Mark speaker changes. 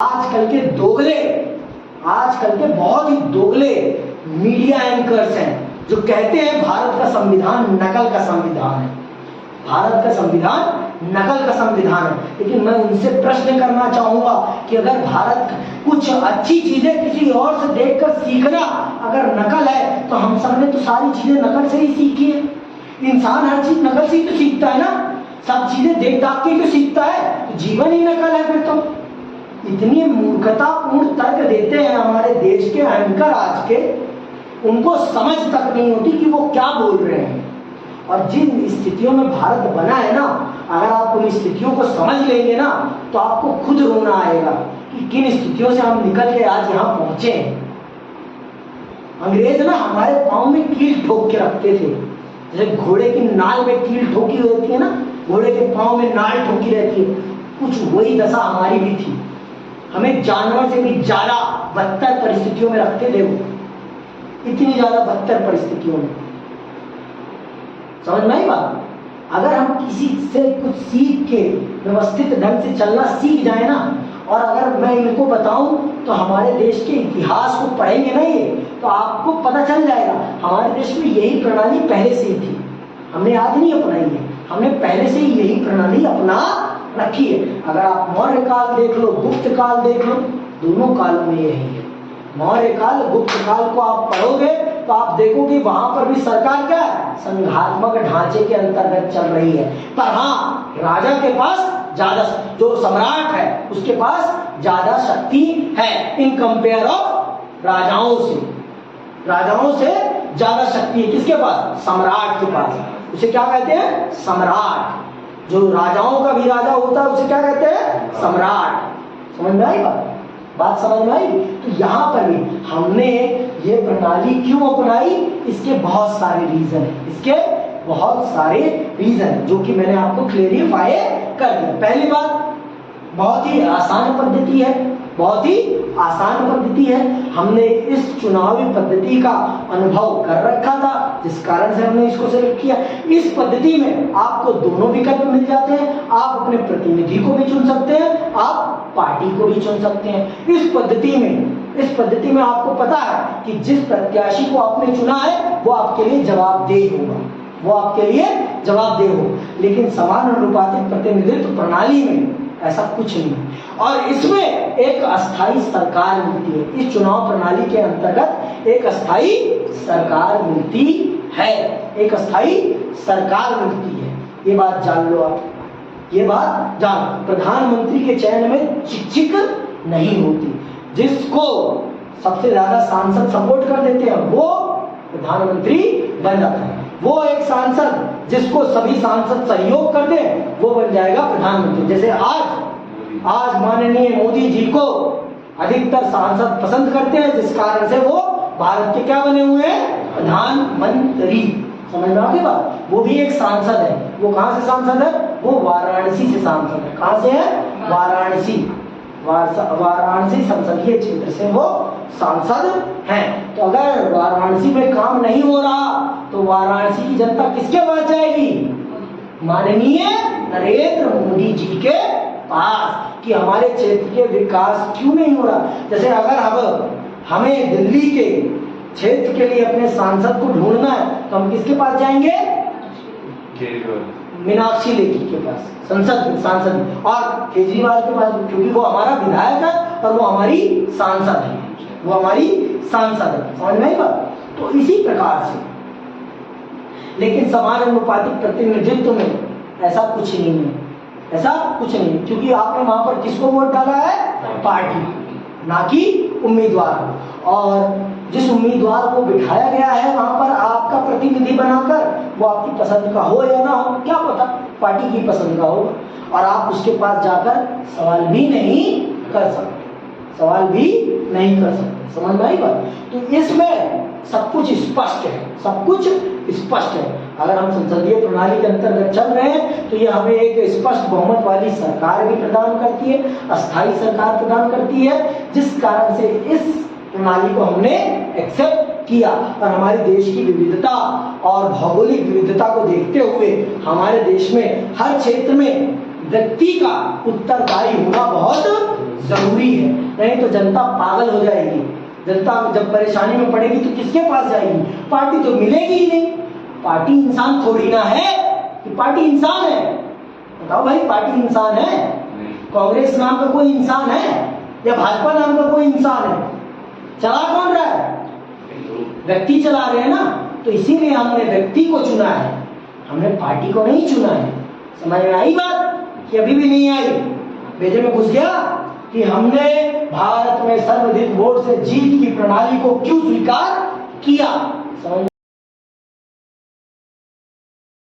Speaker 1: आजकल के बहुत ही दोगले मीडिया एंकर्स हैं जो कहते हैं भारत का संविधान नकल का संविधान है। भारत का संविधान नकल का संविधान है। लेकिन मैं उनसे प्रश्न करना चाहूंगा कि अगर भारत कुछ अच्छी चीजें किसी और से देखकर सीखना अगर नकल है, तो हम सब ने तो सारी चीजें नकल से ही सीखी है। इंसान हर चीज नकल से ही तो सीखता है ना, सब चीजें देख दाख के क्यों सीखता है? तो जीवन ही नकल है फिर तो। इतनी मूर्खतापूर्ण तर्क देते हैं हमारे देश के एंकर आज के, उनको समझ तक नहीं होती कि वो क्या बोल रहे हैं। और जिन स्थितियों में भारत बना है ना, अगर आप उन स्थितियों को समझ लेंगे ना, तो आपको खुद रोना आएगा कि किन स्थितियों से हम निकल के आज यहाँ पहुंचे हैं। अंग्रेज ना हमारे पाँव में कील ठोक के रखते थे, जैसे घोड़े की नाल में कील ठोकी रहती है ना, घोड़े के पाँव में नाल ठोकी रहती है, कुछ वही दशा हमारी भी थी। हमें जानवर से भी ज्यादा बदतर परिस्थितियों में रखते थे वो, इतनी ज्यादा बदतर परिस्थितियों में। समझ में आई बात? अगर हम किसी से कुछ सीख के व्यवस्थित ढंग से चलना सीख जाए ना, और अगर मैं इनको बताऊं तो हमारे देश के इतिहास को पढ़ेंगे ना ये, तो आपको पता चल जाएगा हमारे देश में यही प्रणाली पहले से ही थी। हमने आज नहीं अपनाई है, हमने पहले से ही यही प्रणाली अपना रखी है। अगर आप मौर्य काल देख लो, गुप्त काल देख लो, दोनों कालों में यही है। मौर्य काल, गुप्त काल को आप पढ़ोगे तो आप देखोगे वहां पर भी सरकार क्या है, संघात्मक ढांचे के अंतर्गत चल रही है। पर हाँ, राजा के पास ज्यादा, जो सम्राट है उसके पास ज्यादा शक्ति है इन कंपेयर ऑफ राजाओं से। राजाओं से ज्यादा शक्ति है किसके पास? सम्राट के पास। उसे क्या कहते हैं? सम्राट। जो राजाओं का भी राजा होता है उसे क्या कहते हैं? सम्राट। समझ में आई बात समझ में आई? तो यहाँ पर भी हमने ये प्रणाली क्यों अपनाई, इसके बहुत सारे रीजन है, इसके बहुत सारे रीजन जो कि मैंने आपको क्लेरिफाई कर दिया। पहली बात, बहुत ही आसान पद्धति है, बहुत ही आसान पद्धति है। हमने इस चुनावी पद्धति का अनुभव कर रखा था, जिस कारण से हमने इसको सेलेक्ट किया। इस पद्धति में आपको दोनों विकल्प मिल जाते हैं, आप अपने प्रतिनिधि को भी चुन सकते हैं, आप पार्टी को भी चुन सकते हैं। इस पद्धति में आपको पता है कि जिस प्रत्याशी को आपने चुना है वो आपके लिए जवाबदेह होगा, वो आपके लिए जवाबदेह हो। लेकिन समानुपातिक प्रतिनिधित्व प्रणाली में ऐसा कुछ नहीं है, और इसमें एक अस्थाई सरकार मिलती है। इस चुनाव प्रणाली के अंतर्गत एक अस्थाई सरकार मिलती है, एक अस्थाई सरकार मिलती है। ये बात जान लो आप, ये बात जान। प्रधानमंत्री के चयन में चिक नहीं होती। जिसको सबसे ज्यादा सांसद सपोर्ट कर देते हैं वो प्रधानमंत्री बन जाता है। वो एक सांसद जिसको सभी सांसद सहयोग कर दे वो बन जाएगा प्रधानमंत्री। जैसे आज माननीय मोदी जी को अधिकतर सांसद पसंद करते हैं, जिस कारण से वो भारत के क्या बने हुए हैं? प्रधानमंत्री। समझ में आ गई बात? वो भी एक सांसद है। वो कहां से सांसद है? वो वाराणसी से सांसद है। कहां से है? वाराणसी संसदीय क्षेत्र से वो सांसद हैं। तो अगर वाराणसी में काम नहीं हो रहा तो वाराणसी की जनता किसके पास जाएगी? माननीय नरेंद्र मोदी जी के पास, कि हमारे क्षेत्र के विकास क्यों नहीं हो रहा। जैसे अगर हमें दिल्ली के क्षेत्र के लिए अपने सांसद को ढूंढना है तो हम किसके पास जाएंगे? मीनाक्षी लेखी के पास, सांसद, और केजरीवाल के पास, क्योंकि वो हमारा विधायक है और वो हमारी सांसद है, वो हमारी सांसद है। समझ में आई बात? तो इसी प्रकार से, लेकिन समानुपातिक प्रतिनिधित्व में ऐसा कुछ नहीं है, ऐसा कुछ नहीं, क्योंकि आपने वहां पर किसको वोट डाला है? पार्टी, ना कि उम्मीदवार। और जिस उम्मीदवार को बिठाया गया है वहां पर आपका प्रतिनिधि बनाकर, वो आपकी पसंद का हो या ना हो, क्या पता, पार्टी की पसंद का होगा, और आप उसके पास जाकर सवाल भी नहीं कर सकते, सवाल भी नहीं कर सकते। समझ में आई बात? तो इसमें सब कुछ स्पष्ट है, सब कुछ स्पष्ट है। अगर हम संसदीय प्रणाली के अंतर्गत चल रहे हैं तो ये हमें एक स्पष्ट बहुमत वाली सरकार भी प्रदान करती है, अस्थायी सरकार प्रदान करती है, जिस कारण से इस प्रणाली को हमने एक्सेप्ट किया। और हमारे देश की विविधता और भौगोलिक विविधता को देखते हुए हमारे देश में हर क्षेत्र में व्यक्ति का उत्तरदायी होना बहुत जरूरी है, नहीं तो जनता पागल हो जाएगी। जनता जब परेशानी में पड़ेगी तो किसके पास जाएगी? पार्टी तो मिलेगी ही नहीं। पार्टी इंसान थोड़ी ना है कि पार्टी इंसान है। बताओ भाई, पार्टी इंसान है? कांग्रेस नाम का कोई इंसान है या भाजपा नाम का कोई इंसान है? चला कौन रहा है? व्यक्ति चला रहे हैं ना। तो इसीलिए हमने व्यक्ति को चुना है, हमने पार्टी को नहीं चुना है। समझ में आई बात कि अभी भी नहीं आई? भेजे में घुस गया कि हमने भारत में सर्वाधिक वोट से जीत की प्रणाली को क्यों स्वीकार किया। समझ